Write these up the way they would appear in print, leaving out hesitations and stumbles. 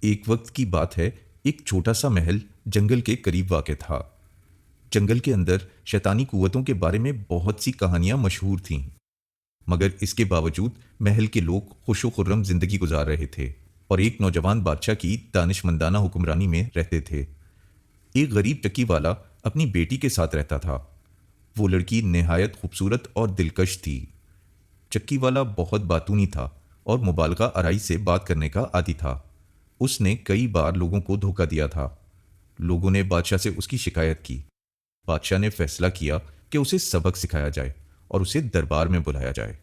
एक वक्त की बात है, एक छोटा सा महल जंगल के करीब वाक़ था। जंगल के अंदर शैतानी कुव्वतों के बारे में बहुत सी कहानियां मशहूर थीं, मगर इसके बावजूद महल के लोग खुशो खुर्रम जिंदगी गुजार रहे थे और एक नौजवान बादशाह की दानिशमंदाना हुक्मरानी में रहते थे। एक गरीब चक्की वाला अपनी बेटी के साथ रहता था। वो लड़की निहायत खूबसूरत और दिलकश थी। चक्की वाला बहुत बातूनी था और मुबालगा आराई से बात करने का आदी था। उसने कई बार लोगों को धोखा दिया था। लोगों ने बादशाह से उसकी शिकायत की। बादशाह ने फैसला किया कि उसे सबक सिखाया जाए और उसे दरबार में बुलाया जाए।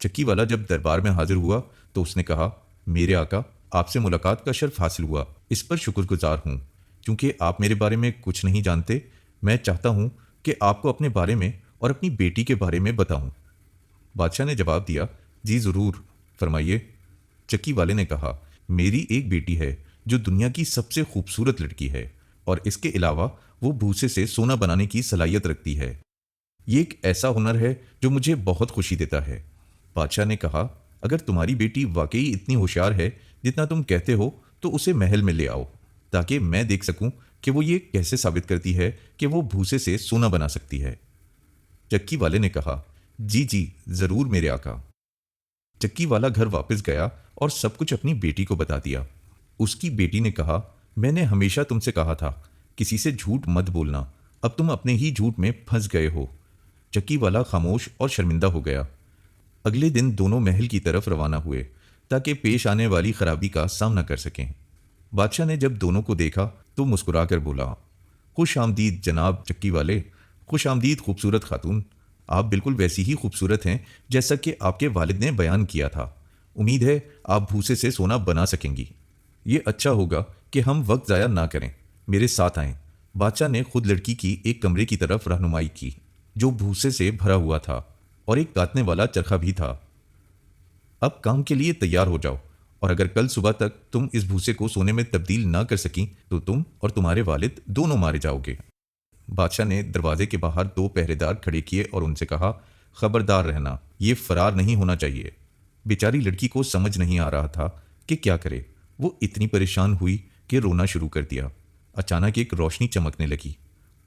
चक्की वाला जब दरबार में हाजिर हुआ तो उसने कहा, मेरे आका, आपसे मुलाकात का शर्फ हासिल हुआ, इस पर शुक्रगुजार हूँ। क्योंकि आप मेरे बारे में कुछ नहीं जानते, मैं चाहता हूँ कि आपको अपने बारे में और अपनी बेटी के बारे में बताऊं। बादशाह ने जवाब दिया, जी ज़रूर, फरमाइए। चक्की वाले ने कहा, मेरी एक बेटी है जो दुनिया की सबसे खूबसूरत लड़की है और इसके अलावा वो भूसे से सोना बनाने की सलाहियत रखती है। ये एक ऐसा हुनर है जो मुझे बहुत खुशी देता है। बादशाह ने कहा, अगर तुम्हारी बेटी वाकई इतनी होशियार है जितना तुम कहते हो तो उसे महल में ले आओ, ताकि मैं देख सकूं कि वो ये कैसे साबित करती है कि वो भूसे से सोना बना सकती है। चक्की वाले ने कहा, जी जी ज़रूर मेरे आका। चक्की वाला घर वापस गया और सब कुछ अपनी बेटी को बता दिया। उसकी बेटी ने कहा, मैंने हमेशा तुमसे कहा था किसी से झूठ मत बोलना, अब तुम अपने ही झूठ में फंस गए हो। चक्की वाला खामोश और शर्मिंदा हो गया। अगले दिन दोनों महल की तरफ रवाना हुए ताकि पेश आने वाली खराबी का सामना कर सकें। बादशाह ने जब दोनों को देखा तो मुस्कुराकर बोला, खुश आमदीद जनाब चक्की वाले, खुश आमदीद खूबसूरत खातून। आप बिल्कुल वैसी ही खूबसूरत हैं जैसा कि आपके वालिद ने बयान किया था। उम्मीद है आप भूसे से सोना बना सकेंगी। ये अच्छा होगा कि हम वक्त ज़ाया ना करें, मेरे साथ आएं। बादशाह ने खुद लड़की की एक कमरे की तरफ रहनुमाई की जो भूसे से भरा हुआ था और एक काटने वाला चरखा भी था। अब काम के लिए तैयार हो जाओ, और अगर कल सुबह तक तुम इस भूसे को सोने में तब्दील ना कर सकी तो तुम और तुम्हारे वालिद दोनों मारे जाओगे। बादशाह ने दरवाजे के बाहर दो पहरेदार खड़े किए और उनसे कहा, खबरदार रहना, ये फरार नहीं होना चाहिए। बेचारी लड़की को समझ नहीं आ रहा था कि क्या करे। वो इतनी परेशान हुई कि रोना शुरू कर दिया। अचानक एक रोशनी चमकने लगी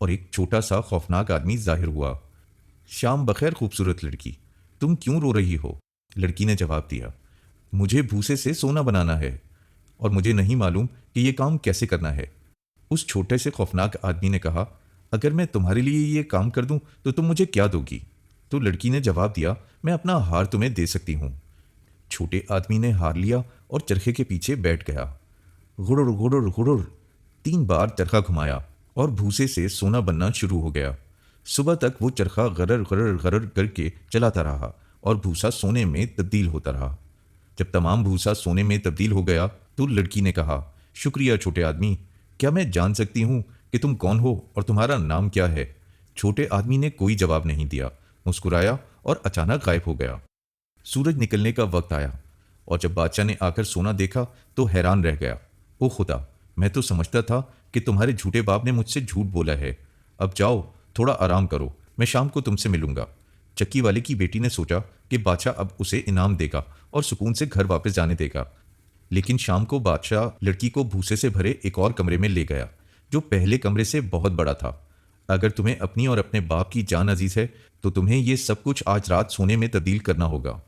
और एक छोटा सा खौफनाक आदमी जाहिर हुआ। शाम बखैर खूबसूरत लड़की, तुम क्यों रो रही हो? लड़की ने जवाब दिया, मुझे भूसे से सोना बनाना है और मुझे नहीं मालूम कि यह काम कैसे करना है। उस छोटे से खौफनाक आदमी ने कहा, अगर मैं तुम्हारे लिए ये काम कर दूं तो तुम मुझे क्या दोगी? तो लड़की ने जवाब दिया, मैं अपना हार तुम्हें दे सकती हूँ। छोटे आदमी ने हार लिया और चरखे के पीछे बैठ गया। गुड़ुर गुड़ुर गुड़ुर 3 बार चरखा घुमाया और भूसे से सोना बनना शुरू हो गया। सुबह तक वो चरखा गरर गरर गरर करके चलाता रहा और भूसा सोने में तब्दील होता रहा। जब तमाम भूसा सोने में तब्दील हो गया तो लड़की ने कहा, शुक्रिया छोटे आदमी, क्या मैं जान सकती हूँ कि तुम कौन हो और तुम्हारा नाम क्या है? छोटे आदमी ने कोई जवाब नहीं दिया, मुस्कुराया और अचानक गायब हो गया। सूरज निकलने का वक्त आया और जब बादशाह ने आकर सोना देखा तो हैरान रह गया। ओ खुदा, मैं तो समझता था कि तुम्हारे झूठे बाप ने मुझसे झूठ बोला है। अब जाओ, थोड़ा आराम करो, मैं शाम को तुमसे मिलूंगा। चक्की वाले की बेटी ने सोचा कि बादशाह अब उसे इनाम देगा और सुकून से घर वापस जाने देगा। लेकिन शाम को बादशाह लड़की को भूसे से भरे एक और कमरे में ले गया जो पहले कमरे से बहुत बड़ा था। अगर तुम्हें अपनी और अपने बाप की जान अजीज है तो तुम्हें यह सब कुछ आज रात सोने में तब्दील करना होगा।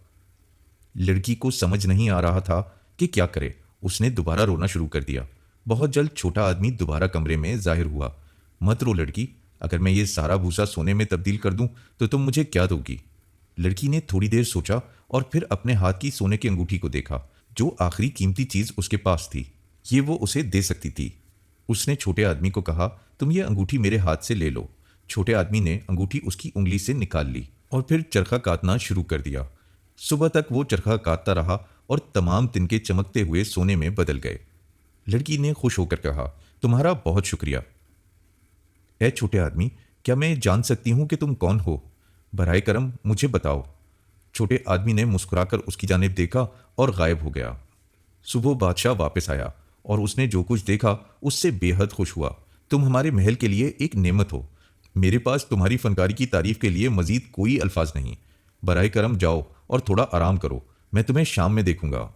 लड़की को समझ नहीं आ रहा था कि क्या करे। उसने दोबारा रोना शुरू कर दिया। बहुत जल्द छोटा आदमी दोबारा कमरे में जाहिर हुआ। मत रो लड़की, अगर मैं ये सारा भूसा सोने में तब्दील कर दूं तो तुम मुझे क्या दोगी? लड़की ने थोड़ी देर सोचा और फिर अपने हाथ की सोने की अंगूठी को देखा जो आखिरी कीमती चीज उसके पास थी। ये वो उसे दे सकती थी। उसने छोटे आदमी को कहा, तुम ये अंगूठी मेरे हाथ से ले लो। छोटे आदमी ने अंगूठी उसकी उंगली से निकाल ली और फिर चरखा काटना शुरू कर दिया। सुबह तक वो चरखा काटता रहा और तमाम तिनके चमकते हुए सोने में बदल गए। लड़की ने खुश होकर कहा, तुम्हारा बहुत शुक्रिया। ए छोटे आदमी, क्या मैं जान सकती हूं कि तुम कौन हो? बराए करम मुझे बताओ। छोटे आदमी ने मुस्कुराकर उसकी जानिब देखा और गायब हो गया। सुबह बादशाह वापस आया और उसने जो कुछ देखा उससे बेहद खुश हुआ। तुम हमारे महल के लिए एक नेमत हो। मेरे पास तुम्हारी फनकारी की तारीफ के लिए मजीद कोई अल्फाज नहीं। बराए करम जाओ और थोड़ा आराम करो, मैं तुम्हें शाम में देखूंगा।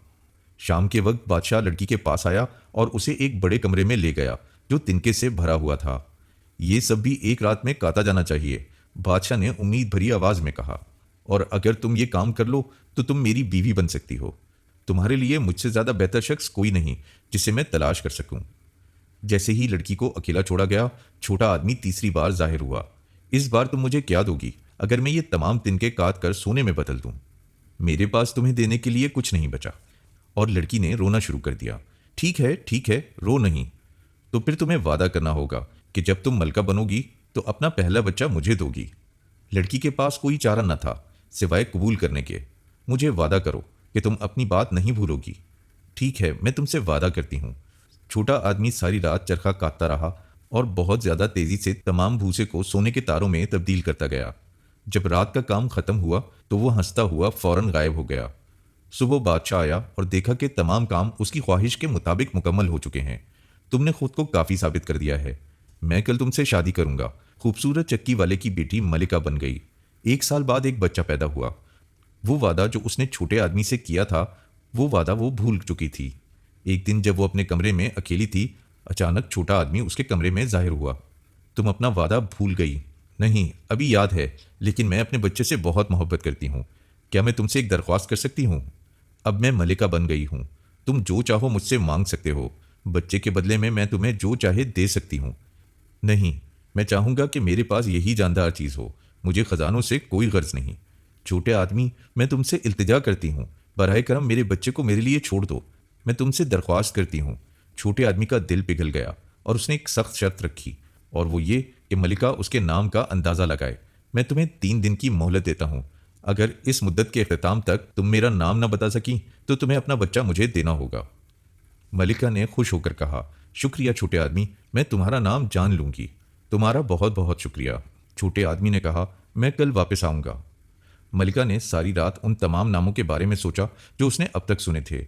शाम के वक्त बादशाह लड़की के पास आया और उसे एक बड़े कमरे में ले गया जो तिनके से भरा हुआ था। ये सब भी एक रात में काटा जाना चाहिए, बादशाह ने उम्मीद भरी आवाज में कहा, और अगर तुम ये काम कर लो तो तुम मेरी बीवी बन सकती हो। तुम्हारे लिए मुझसे ज्यादा बेहतर शख्स कोई नहीं जिसे मैं तलाश कर सकूं। जैसे ही लड़की को अकेला छोड़ा गया, छोटा आदमी तीसरी बार जाहिर हुआ। इस बार तुम मुझे क्या दोगी अगर मैं ये तमाम तिनके काट कर सोने में बदल दूं? मेरे पास तुम्हें देने के लिए कुछ नहीं बचा। और लड़की ने रोना शुरू कर दिया। ठीक है, रो नहीं। तो फिर तुम्हें वादा करना होगा कि जब तुम मलका बनोगी तो अपना पहला बच्चा मुझे दोगी। लड़की के पास कोई चारा न था सिवाय कबूल करने के। मुझे वादा करो कि तुम अपनी बात नहीं भूलोगी। ठीक है, मैं तुमसे वादा करती हूँ। छोटा आदमी सारी रात चरखा काटता रहा और बहुत ज्यादा तेजी से तमाम भूसे को सोने के तारों में तब्दील करता गया। जब रात का काम खत्म हुआ तो वो हंसता हुआ फौरन गायब हो गया। सुबह बादशाह आया और देखा कि तमाम काम उसकी ख्वाहिश के मुताबिक मुकम्मल हो चुके हैं। तुमने खुद को काफी साबित कर दिया है। मैं कल तुमसे शादी करूंगा। खूबसूरत चक्की वाले की बेटी मलिका बन गई। 1 साल बाद एक बच्चा पैदा हुआ। वो वादा जो उसने छोटे आदमी से किया था, वो वादा वो भूल चुकी थी। एक दिन जब वो अपने कमरे में अकेली थी, अचानक छोटा आदमी उसके कमरे में जाहिर हुआ। तुम अपना वादा भूल गई। नहीं, अभी याद है, लेकिन मैं अपने बच्चे से बहुत मोहब्बत करती हूँ। क्या मैं तुमसे एक दरख्वास्त कर सकती हूँ? अब मैं मलिका बन गई हूँ। तुम जो चाहो मुझसे मांग सकते हो। बच्चे के बदले में मैं तुम्हें जो चाहे दे सकती हूँ। नहीं, मैं चाहूँगा कि मेरे पास यही जानदार चीज़ हो। मुझे खजानों से कोई गर्ज नहीं। छोटे आदमी, मैं तुमसे इल्तिजा करती हूँ, बराए करम मेरे बच्चे को मेरे लिए छोड़ दो। मैं तुमसे दरख्वास्त करती हूँ। छोटे आदमी का दिल पिघल गया और उसने एक सख्त शर्त रखी, और वो ये कि मलिका उसके नाम का अंदाज़ा लगाए। मैं तुम्हें 3 दिन की मोहलत देता हूँ। अगर इस मुद्दत के अख्ताम तक तुम मेरा नाम न बता सकी तो तुम्हें अपना बच्चा मुझे देना होगा। मलिका ने खुश होकर कहा, शुक्रिया छोटे आदमी, मैं तुम्हारा नाम जान लूंगी। तुम्हारा बहुत बहुत शुक्रिया। छोटे आदमी ने कहा, मैं कल वापस आऊंगा। मलिका ने सारी रात उन तमाम नामों के बारे में सोचा जो उसने अब तक सुने थे।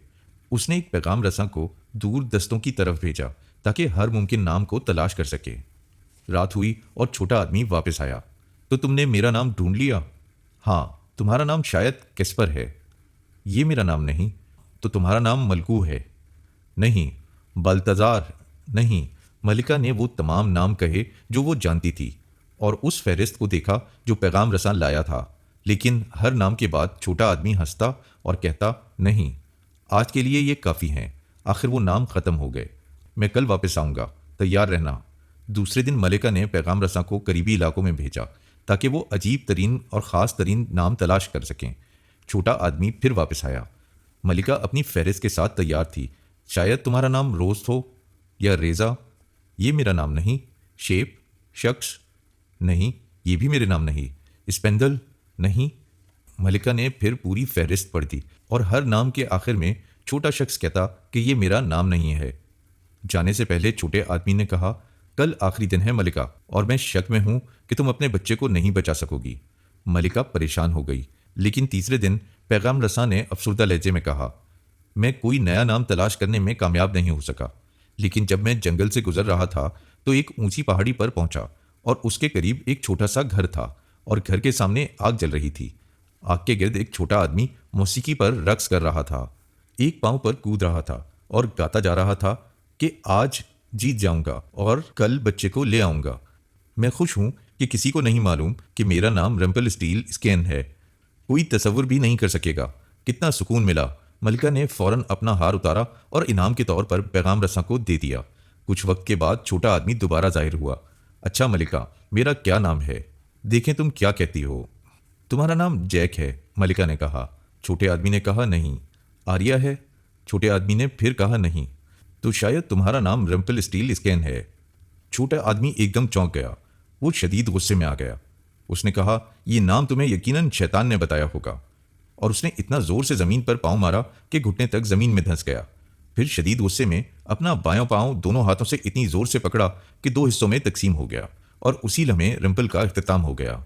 उसने एक पैगाम रसां को दूर दस्तों की तरफ भेजा ताकि हर मुमकिन नाम को तलाश कर सके। रात हुई और छोटा आदमी वापस आया। तो तुमने मेरा नाम ढूंढ लिया? हाँ, तुम्हारा नाम शायद कैस्पर है। ये मेरा नाम नहीं। तो तुम्हारा नाम मलकू है? नहीं। बल्तजार? नहीं। मलिका ने वो तमाम नाम कहे जो वो जानती थी और उस फहरिस्त को देखा जो पैगाम रसां लाया था, लेकिन हर नाम के बाद छोटा आदमी हंसता और कहता, नहीं, आज के लिए ये काफ़ी हैं। आखिर वो नाम ख़त्म हो गए। मैं कल वापस आऊँगा, तैयार रहना। दूसरे दिन मलिका ने पैगाम रसां को करीबी इलाकों में भेजा ताकि वो अजीब तरीन और ख़ास तरीन नाम तलाश कर सकें। छोटा आदमी फिर वापस आया। मलिका अपनी फहरिस्त के साथ तैयार थी। शायद तुम्हारा नाम रोज़ हो या रेज़ा? ये मेरा नाम नहीं। शेप? शख्स? नहीं, ये भी मेरे नाम नहीं। स्पेंदल? नहीं। मलिका ने फिर पूरी फहरिस्त पढ़ दी और हर नाम के आखिर में छोटा शख्स कहता कि ये मेरा नाम नहीं है। जाने से पहले छोटे आदमी ने कहा, कल आखिरी दिन है मलिका, और मैं शक में हूं कि तुम अपने बच्चे को नहीं बचा सकोगी। मलिका परेशान हो गई, लेकिन तीसरे दिन पैगाम रसां ने अफसरदा लहजे में कहा, मैं कोई नया नाम तलाश करने में कामयाब नहीं हो सका, लेकिन जब मैं जंगल से गुजर रहा था तो एक ऊंची पहाड़ी पर पहुंचा और उसके करीब एक छोटा सा घर था और घर के सामने आग जल रही थी। आग के गिर्द एक छोटा आदमी मौसीकी पर रक्स कर रहा था, एक पांव पर कूद रहा था और गाता जा रहा था कि आज जीत जाऊंगा और कल बच्चे को ले आऊंगा। मैं खुश हूं कि किसी को नहीं मालूम कि मेरा नाम रम्पल स्टील स्कैन है। कोई तसव्वुर भी नहीं कर सकेगा कितना सुकून मिला। मलिका ने फौरन अपना हार उतारा और इनाम के तौर पर पैगाम रसां को दे दिया। कुछ वक्त के बाद छोटा आदमी दोबारा जाहिर हुआ। अच्छा मलिका, मेरा क्या नाम है? देखें तुम क्या कहती हो। तुम्हारा नाम जैक है, मलिका ने कहा। छोटे आदमी ने कहा, नहीं। आर्या है? छोटे आदमी ने फिर कहा, नहीं। तो शायद तुम्हारा नाम रम्पल स्टील स्कैन है। छोटा आदमी एकदम चौंक गया। वो शदीद गुस्से में आ गया। उसने कहा, यह नाम तुम्हें यकीनन शैतान ने बताया होगा। और उसने इतना जोर से जमीन पर पांव मारा कि घुटने तक जमीन में धंस गया। फिर शदीद गुस्से में अपना बायां पांव दोनों हाथों से इतनी जोर से पकड़ा कि 2 हिस्सों में तकसीम हो गया और उसी लम्हे रम्पल का इख्तिताम हो गया।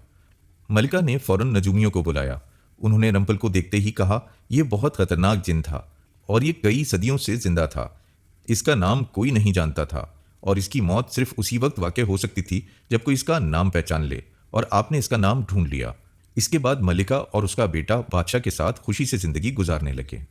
मलिका ने फौरन नजूमियों को बुलाया। उन्होंने रम्पल को देखते ही कहा, यह बहुत खतरनाक जिन था और ये कई सदियों से जिंदा था। इसका नाम कोई नहीं जानता था और इसकी मौत सिर्फ उसी वक्त वाक़ई हो सकती थी जब कोई इसका नाम पहचान ले, और आपने इसका नाम ढूंढ लिया। इसके बाद मलिका और उसका बेटा बादशाह के साथ खुशी से जिंदगी गुजारने लगे।